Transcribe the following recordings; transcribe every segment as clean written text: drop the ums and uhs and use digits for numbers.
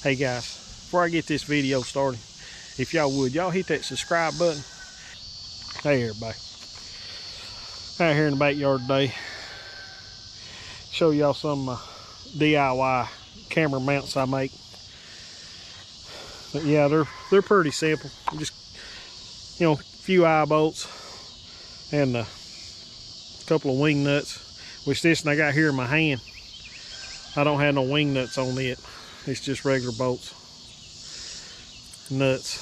Hey guys, before I get this video started, if y'all would, y'all hit that subscribe button. Hey everybody, out here in the backyard today, show y'all some of my DIY camera mounts I make. But yeah, they're pretty simple. Just, you know, a few eye bolts and a couple of wing nuts, which this one I got here in my hand. I don't have no wing nuts on it. It's just regular bolts, nuts.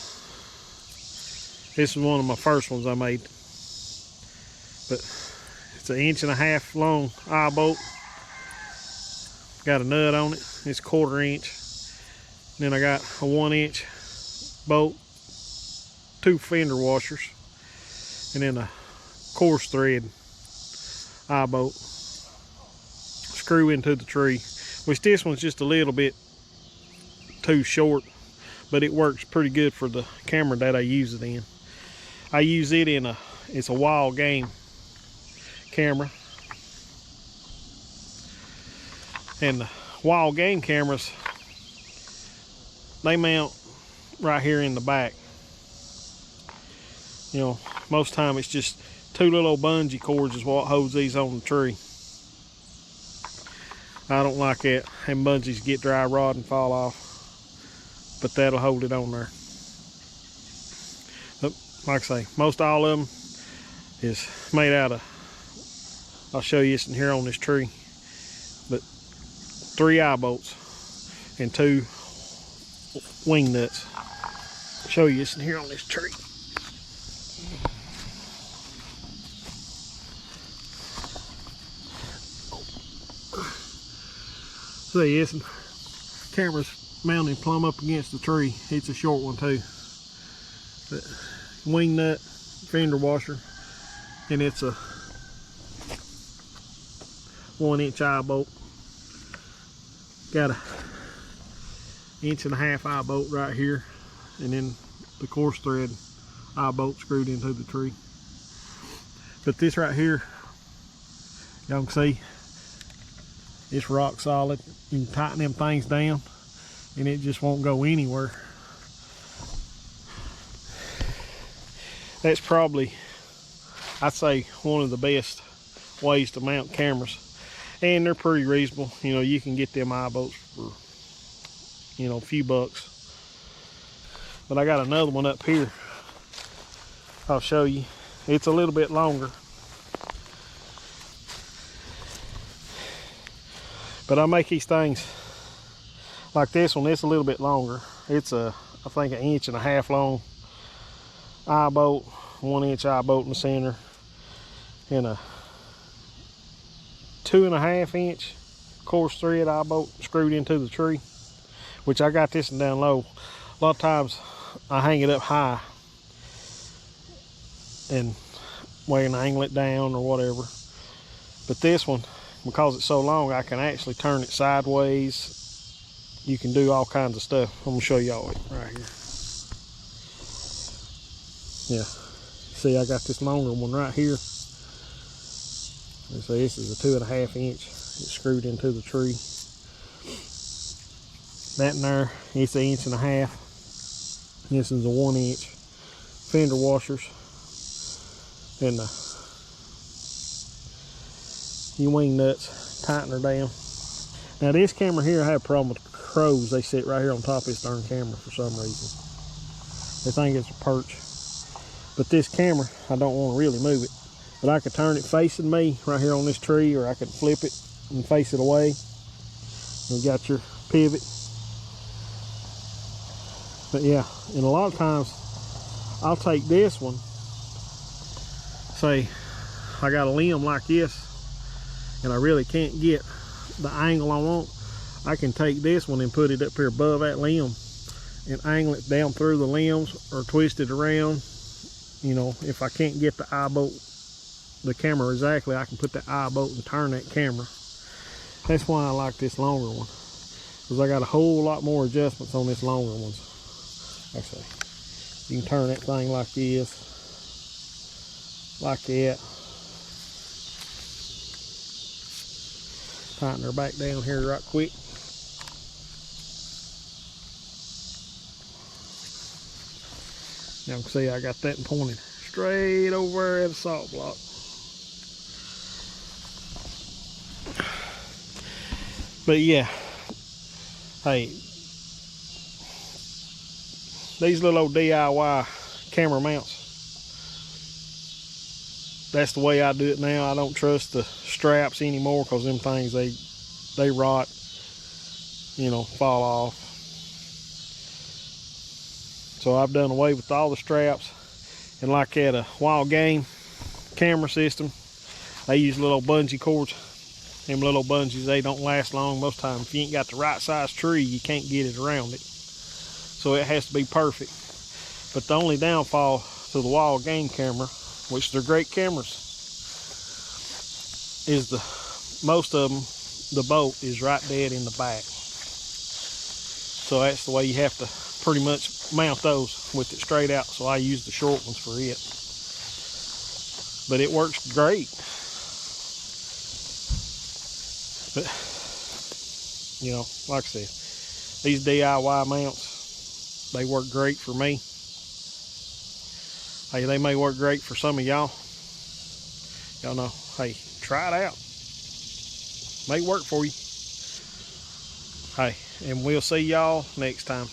This is one of my first ones I made. But it's an 1.5 inch long eye bolt. Got a nut on it. It's 1/4 inch. Then I got a 1 inch bolt, 2 fender washers, and then a coarse thread eye bolt. Screw into the tree, which this one's just a little bit too short, but it works pretty good for the camera that I use it in. I use it in it's a wild game camera, and the wild game cameras, they mount right here in the back. You know, most time it's just 2 little bungee cords is what holds these on the tree. I don't like that, and bungees get dry rot and fall off, but that'll hold it on there. But like I say, most all of them is made out of, I'll show you this in here on this tree, but 3 eye bolts and 2 wing nuts. I'll show you this in here on this tree. See, this camera's mounted plumb up against the tree. It's a short one too. But wing nut, fender washer, and it's a 1 inch eye bolt. Got a 1.5 inch eye bolt right here, and then the coarse thread eye bolt screwed into the tree. But this right here, y'all can see, it's rock solid. You can tighten them things down and it just won't go anywhere. That's probably, I'd say, one of the best ways to mount cameras. And they're pretty reasonable. You know, you can get them eye bolts for, you know, a few bucks. But I got another one up here. I'll show you. It's a little bit longer. But I make these things like this one. It's a little bit longer. It's I think 1.5 inch long eye bolt, 1 inch eye bolt in the center, and a 2.5 inch coarse thread eye bolt screwed into the tree, which I got this one down low. A lot of times I hang it up high and way and angle it down or whatever. But this one, because it's so long, I can actually turn it sideways. You can do all kinds of stuff. I'm gonna show y'all it right here. Yeah, see, I got this longer one right here. And so this is a 2.5 inch. It's screwed into the tree. That in there, it's 1.5 inch. This is a 1 inch. Fender washers and the wing nuts, tighten her down. Now this camera here, I have a problem with the crows. They sit right here on top of this darn camera for some reason. They think it's a perch. But this camera, I don't want to really move it. But I could turn it facing me right here on this tree, or I could flip it and face it away. You got your pivot. But yeah, and a lot of times I'll take this one, say I got a limb like this, and I really can't get the angle I want. I can take this one and put it up here above that limb and angle it down through the limbs or twist it around. You know, if I can't get the eye bolt, the camera exactly, I can put that eye bolt and turn that camera. That's why I like this longer one, because I got a whole lot more adjustments on this longer ones. Like I say, you can turn that thing like this, like that. Tighten her back down here right quick. Y'all can see I got that pointed straight over at the salt block. But yeah, hey, these little old DIY camera mounts, that's the way I do it now. I don't trust the straps anymore, because them things, they rot, you know, fall off. So I've done away with all the straps. And like at a wild game camera system, they use little bungee cords. Them little bungees, they don't last long. Most times, if you ain't got the right size tree, you can't get it around it. So it has to be perfect. But the only downfall to the wild game camera, which they're great cameras, is most of them, the bolt is right dead in the back. So that's the way you have to pretty much mount those, with it straight out. So I use the short ones for it. But it works great. But, you know, like I said, these DIY mounts, they work great for me. Hey, they may work great for some of y'all. Y'all know, hey, try it out. May work for you. Hey, and we'll see y'all next time.